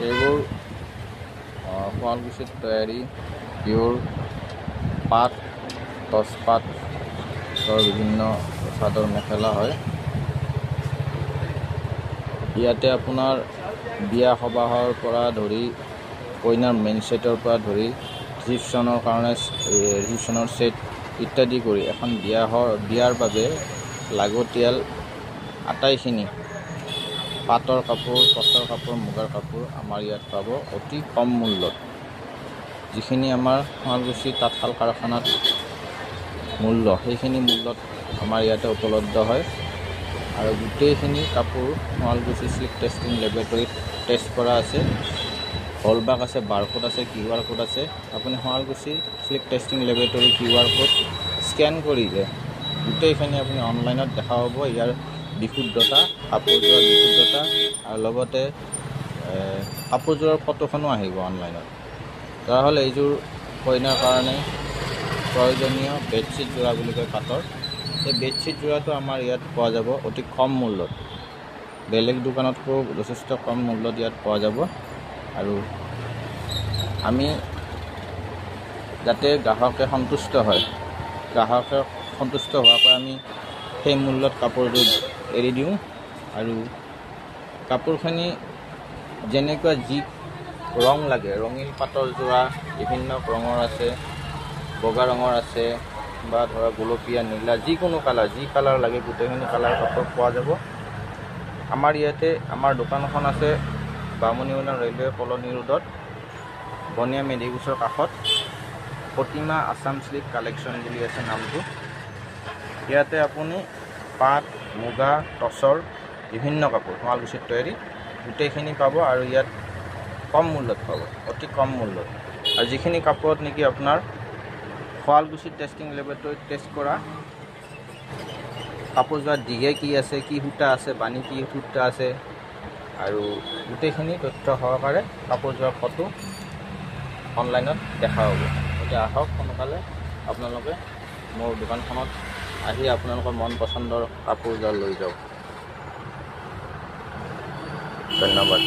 এইবোৰ শুৱালকুছিত তৈয়াৰী পিয়ৰ পাট টচপাতৰ বিভিন্ন চাদৰ মেখেলা হয়। ইয়াতে আপোনাৰ বিয়া সবাহৰ পৰা ধৰি কইনাৰ মেইন ছেটৰ পৰা ধৰি ৰিচিপশ্যনৰ কাৰণে ৰিচিপশ্যনৰ ছেট ইত্যাদি কৰি এখন বিয়াৰ বাবে লাগতিয়াল আটাইখিনি পাটৰ কাপোৰ, টচৰ কাপোৰ, মুগাৰ কাপোৰ আমাৰ ইয়াত পাব অতি কম মূল্যত। যিখিনি আমাৰ শুৱালকুছি তাঁতশাল কাৰখানাত মূল্য, সেইখিনি মূল্যত আমাৰ ইয়াতে উপলব্ধ হয়। আৰু গোটেইখিনি কাপোৰ শুৱালকুছি চিল্ক টেষ্টিং লেবৰেটৰীত টেষ্ট কৰা আছে। হলমাৰ্ক আছে, বাৰকোড আছে, QR কোড আছে। আপুনি Sualkuchi silk testing laboratory QR code scan কৰিলে গোটেইখিনি আপুনি অনলাইনত দেখা পাব ইয়াৰ বিশুদ্ধতা, কাপোৰযোৰৰ বিশুদ্ধতা, আৰু লগতে কাপোৰযোৰৰ ফটোখনো আহিব অনলাইনত। তাৰহ'লে এইযোৰ কইনাৰ কাৰণে প্ৰয়োজনীয় বেডশ্বীট যোৰা বুলি কয় পাটৰ। এই বেডশ্বীট যোৰাটো আমাৰ ইয়াত পোৱা যাব অতি কম মূল্যত। বেলেগ দোকানতকৈ যথেষ্ট কম মূল্যত ইয়াত পোৱা যাব। আৰু আমি যাতে গ্ৰাহকে সন্তুষ্ট হয়, গ্ৰাহকে সন্তুষ্ট হোৱাকৈ আমি সেই মূল্যত কাপোৰযোৰ এৰি দিওঁ। আৰু কাপোৰখিনি যেনেকুৱা যি ৰং লাগে, ৰঙীন পাটৰ যোৰা বিভিন্ন ৰঙৰ আছে, বগা ৰঙৰ আছে, বা ধৰা গোলপীয়া, নীলা, যিকোনো কালাৰ, যি কালাৰ লাগে গোটেইখিনি কালাৰ কাপোৰ পোৱা যাব। আমাৰ ইয়াতে আমাৰ দোকানখন আছে বামুণীমৈদাম ৰেলৱে কলনী ৰোডত, বনিয়া মেডিকোছৰ কাষত। প্ৰতিমা আছাম চিল্ক কালেকশ্যন বুলি আছে নামটো। ইয়াতে আপুনি পাট, মুগা, টচৰ বিভিন্ন কাপোৰ শুৱালকুছিত তৈয়াৰী গোটেইখিনি পাব। আৰু ইয়াত কম মূল্যত পাব, অতি কম মূল্যত। আৰু যিখিনি কাপোৰত নেকি আপোনাৰ শুৱালকুছি টেষ্টিং লেবৰেটৰীত টেষ্ট কৰা কাপোৰযোৰত দিঘে কি আছে, কি সূতা আছে, বাণী কি সূতা আছে, আৰু গোটেইখিনি তথ্য সহকাৰে কাপোৰযোৰৰ ফটো অনলাইনত দেখা হ'ব। এতিয়া আহক সোনকালে আপোনালোকে মোৰ দোকানখনত আহি আপোনালোকৰ মন পচন্দৰ কাপোৰযোৰ লৈ যাওক। ধন্যবাদ।